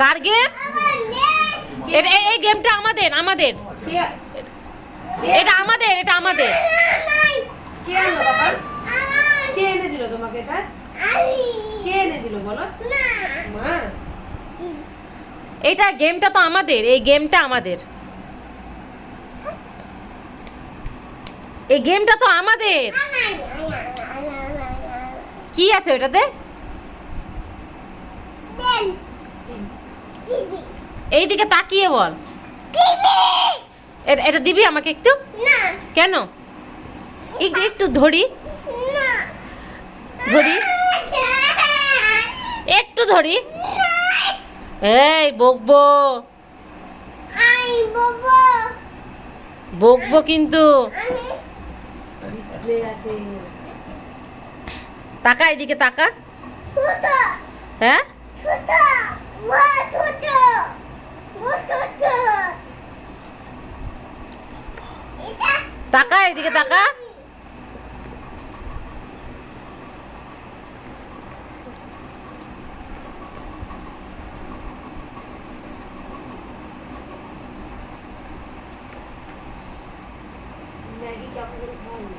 কার game? এই গেমটা আমাদের আমাদের এটা আমাদের এটা আমাদের। কে আনলো বাবা? কে এনে দিল তোমাকে এটা? কে এনে দিল বলো? মা। এটা গেমটা তো আমাদের, এই গেমটা আমাদের, এই গেমটা তো আমাদের। কি আছে ওটাতে? এইদিকে তাকিয়ে বল। এটা দিবি আমাকে একটু? কেন? একটু একটু ধরি ধরি একটু ধরি। এই বকবো বকবো কিন্তু। ডিসপ্লে আছে। তাকা এদিকে তাকা। হ্যাঁ তাকা এদিকে তাকা। ম্যাগি কেমন করে খাওয়াবো?